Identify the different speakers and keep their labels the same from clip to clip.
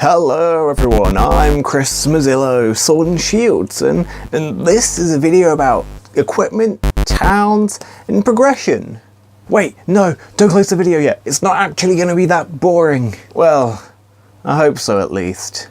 Speaker 1: Hello everyone, I'm Chris Mozillo, Sword and Shields, and this is a video about equipment, towns, and progression. Wait, no, don't close the video yet. It's not actually going to be that boring. Well, I hope so at least.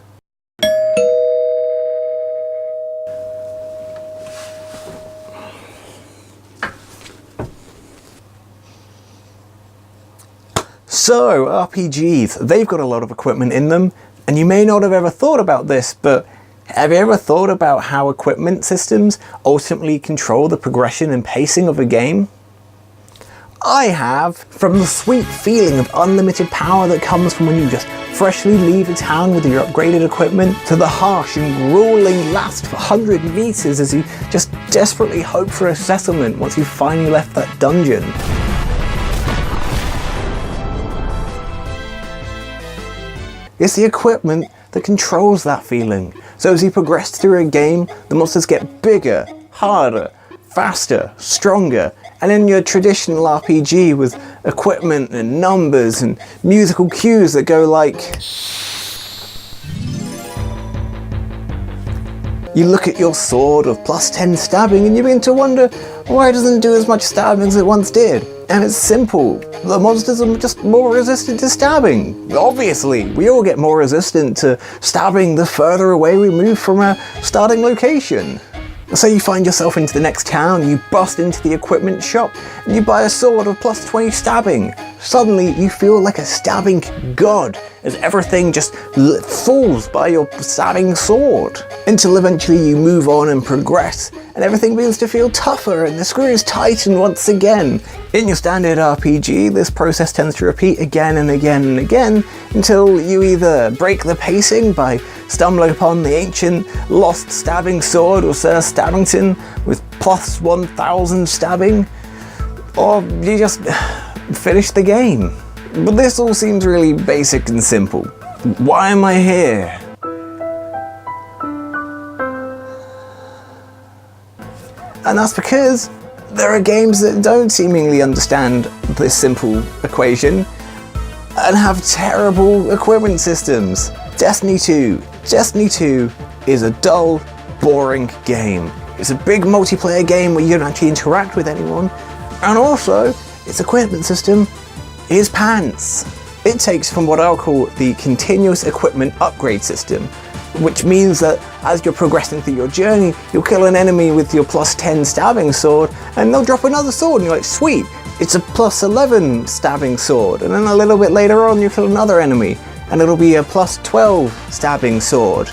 Speaker 1: So, RPGs, they've got a lot of equipment in them, and you may not have ever thought about this, but have you ever thought about how equipment systems ultimately control the progression and pacing of a game? I have. From the sweet feeling of unlimited power that comes from when you just freshly leave a town with your upgraded equipment, to the harsh and grueling last 100 meters as you just desperately hope for a settlement once you've finally left that dungeon. It's the equipment that controls that feeling. So as you progress through a game, the monsters get bigger, harder, faster, stronger, and in your traditional RPG with equipment and numbers and musical cues that go like... You look at your sword of +10 stabbing and you begin to wonder why it doesn't do as much stabbing as it once did. And it's simple. The monsters are just more resistant to stabbing. Obviously, we all get more resistant to stabbing the further away we move from our starting location. So you find yourself into the next town, you bust into the equipment shop, and you buy a sword of +20 stabbing. Suddenly, you feel like a stabbing god, as everything just falls by your stabbing sword. Until eventually you move on and progress, and everything begins to feel tougher and the screws tighten once again. In your standard RPG, this process tends to repeat again and again and again, until you either break the pacing by stumbling upon the ancient lost stabbing sword of Sir Stabbington with +1000 stabbing, or you just finish the game. But this all seems really basic and simple. Why am I here? And that's because there are games that don't seemingly understand this simple equation and have terrible equipment systems. Destiny 2. Destiny 2 is a dull, boring game. It's a big multiplayer game where you don't actually interact with anyone, and also its equipment system is pants. It takes from what I'll call the continuous equipment upgrade system, which means that as you're progressing through your journey, you'll kill an enemy with your +10 stabbing sword, and they'll drop another sword, and you're like, sweet, it's a +11 stabbing sword, and then a little bit later on you kill another enemy, and it'll be a +12 stabbing sword.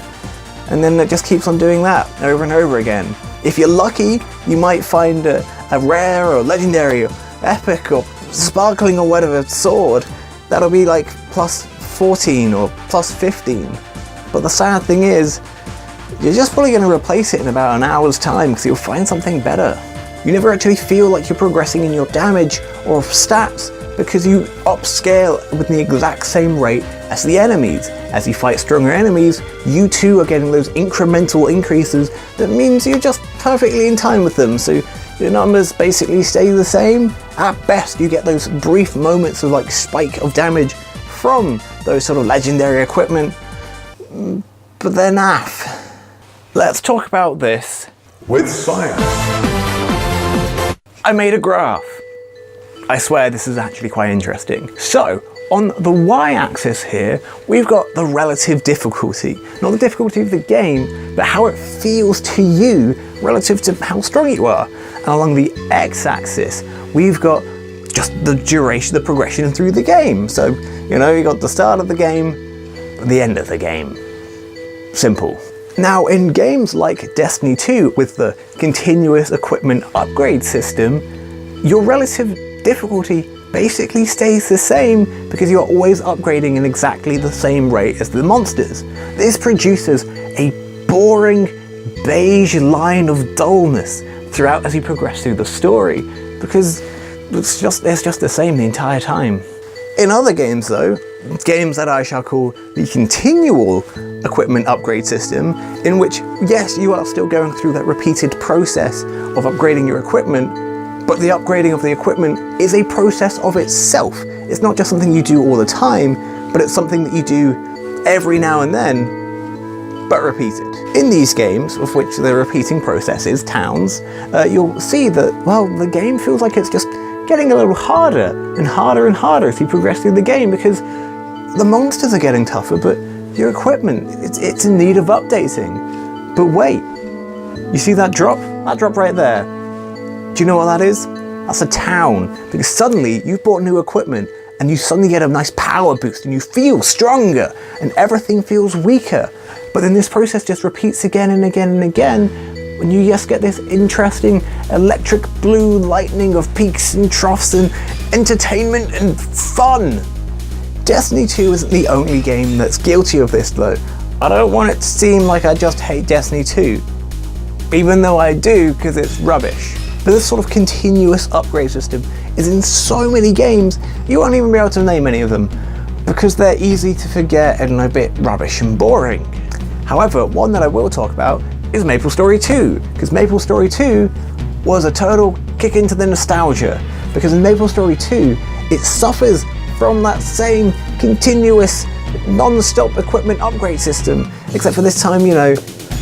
Speaker 1: And then it just keeps on doing that over and over again. If you're lucky, you might find a rare or legendary or epic or sparkling or whatever sword that'll be like +14 or +15. But the sad thing is, you're just probably going to replace it in about an hour's time because you'll find something better. You never actually feel like you're progressing in your damage or stats because you upscale with the exact same rate as the enemies. As you fight stronger enemies, you too are getting those incremental increases that means you're just perfectly in time with them, so your numbers basically stay the same. At best, you get those brief moments of like spike of damage from those sort of legendary equipment, but they're naff. Let's talk about this with science. I made a graph. I swear this is actually quite interesting. So, on the y-axis here, we've got the relative difficulty. Not the difficulty of the game, but how it feels to you relative to how strong you are. And along the x-axis, we've got just the duration, the progression through the game. So, you know, you got the start of the game, the end of the game. Simple. Now, in games like Destiny 2, with the continuous equipment upgrade system, your relative difficulty basically stays the same because you're always upgrading in exactly the same rate as the monsters. This produces a boring beige line of dullness throughout as you progress through the story because it's just the same the entire time. In other games though, games that I shall call the continual equipment upgrade system, in which yes, you are still going through that repeated process of upgrading your equipment, but the upgrading of the equipment is a process of itself. It's not just something you do all the time, but it's something that you do every now and then, but repeated. In these games, of which the repeating process is towns, you'll see that, well, the game feels like it's just getting a little harder and harder and harder as you progress through the game, because the monsters are getting tougher, but your equipment, it's in need of updating. But wait, you see that drop? That drop right there. Do you know what that is? That's a town, because suddenly you've bought new equipment and you suddenly get a nice power boost and you feel stronger and everything feels weaker. But then this process just repeats again and again and again when you just get this interesting electric blue lightning of peaks and troughs and entertainment and fun. Destiny 2 isn't the only game that's guilty of this though. I don't want it to seem like I just hate Destiny 2, even though I do, because it's rubbish. But this sort of continuous upgrade system is in so many games, you won't even be able to name any of them, because they're easy to forget and a bit rubbish and boring. However, one that I will talk about is MapleStory 2, because MapleStory 2 was a total kick into the nostalgia, because in MapleStory 2, it suffers from that same continuous non-stop equipment upgrade system, except for this time, you know,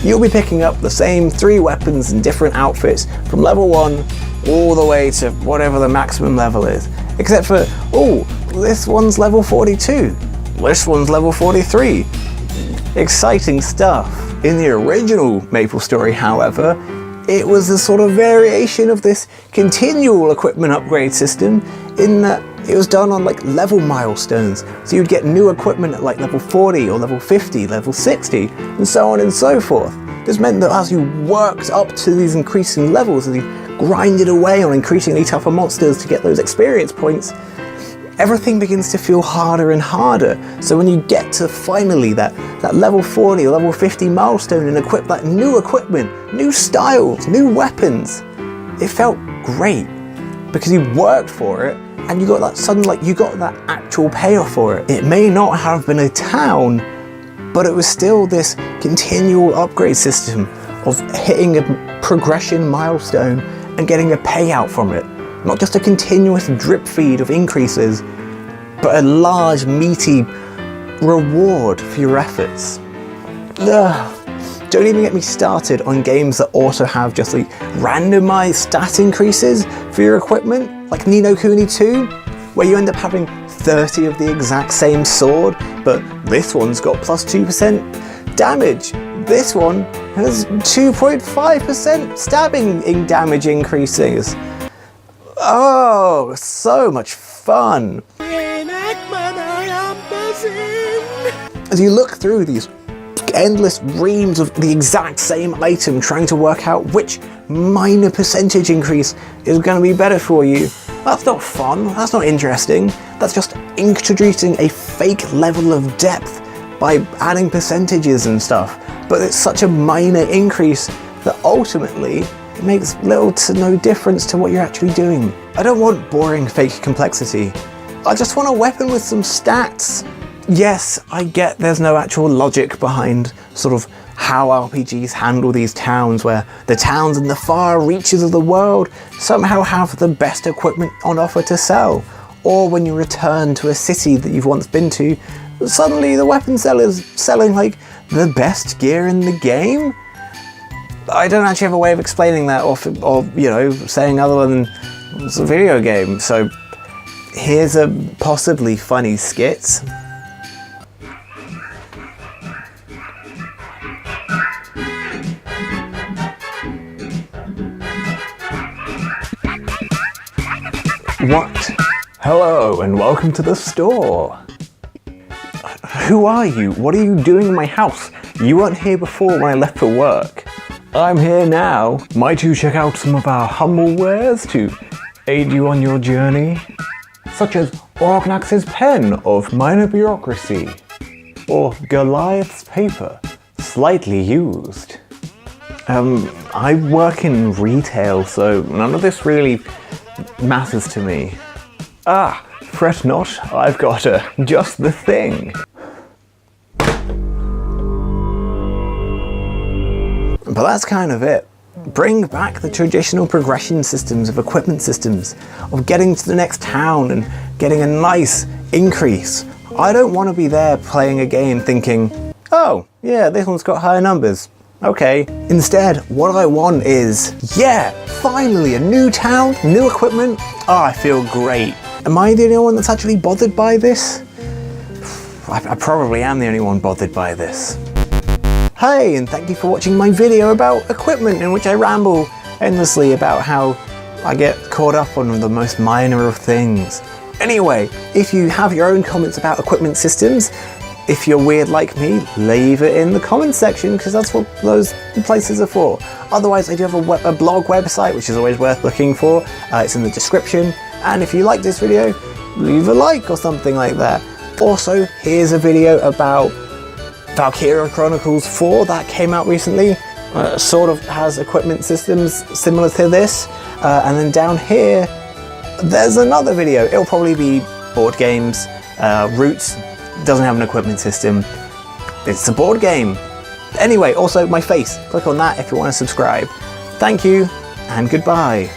Speaker 1: you'll be picking up the same 3 weapons and different outfits from level 1 all the way to whatever the maximum level is. Except for, oh, this one's level 42, this one's level 43. Exciting stuff. In the original MapleStory, however, it was a sort of variation of this continual equipment upgrade system in that it was done on like level milestones. So you'd get new equipment at like level 40 or level 50, level 60, and so on and so forth. This meant that as you worked up to these increasing levels, as you grinded away on increasingly tougher monsters to get those experience points, everything begins to feel harder and harder. So when you get to finally that level 40 or level 50 milestone and equip that new equipment, new styles, new weapons, it felt great because you worked for it and you got that sudden, like, you got that actual payoff for it. It may not have been a town, but it was still this continual upgrade system of hitting a progression milestone and getting a payout from it. Not just a continuous drip feed of increases, but a large, meaty reward for your efforts. Ugh. Don't even get me started on games that also have just like randomized stat increases for your equipment, like Ni no Kuni 2, where you end up having 30 of the exact same sword, but this one's got plus 2% damage. This one has 2.5% stabbing damage increases. Oh, so much fun! As you look through these endless reams of the exact same item, trying to work out which minor percentage increase is going to be better for you, that's not fun, that's not interesting, that's just introducing a fake level of depth by adding percentages and stuff. But it's such a minor increase that ultimately it makes little to no difference to what you're actually doing. I don't want boring fake complexity. I just want a weapon with some stats. Yes, I get there's no actual logic behind sort of how RPGs handle these towns, where the towns in the far reaches of the world somehow have the best equipment on offer to sell. Or when you return to a city that you've once been to, suddenly the weapon seller's selling like the best gear in the game. I don't actually have a way of explaining that or you know, saying other than it's a video game. So here's a possibly funny skit. What? Hello and welcome to the store. Who are you? What are you doing in my house? You weren't here before when I left for work. I'm here now. Might you check out some of our humble wares to aid you on your journey? Such as Orgnax's pen of minor bureaucracy, or Goliath's paper, slightly used. I work in retail, so none of this really matters to me. Ah, fret not, I've got just the thing. But that's kind of it. Bring back the traditional progression systems of equipment systems, of getting to the next town and getting a nice increase I don't want to be there playing a game thinking, oh, yeah, this one's got higher numbers. Okay. Instead, what I want is, yeah, finally a new town, new equipment. Oh, I feel great. Am I the only one that's actually bothered by this? I probably am the only one bothered by this. Hey, and thank you for watching my video about equipment in which I ramble endlessly about how I get caught up on the most minor of things. Anyway, if you have your own comments about equipment systems, if you're weird like me, leave it in the comments section because that's what those places are for. Otherwise, I do have a blog website which is always worth looking for. It's in the description. And if you like this video, leave a like or something like that. Also, here's a video about Valkyria Chronicles 4 that came out recently. Sort of has equipment systems similar to this. And then down here, there's another video. It'll probably be board games. Roots doesn't have an equipment system. It's a board game. Anyway, also my face. Click on that if you want to subscribe. Thank you and goodbye.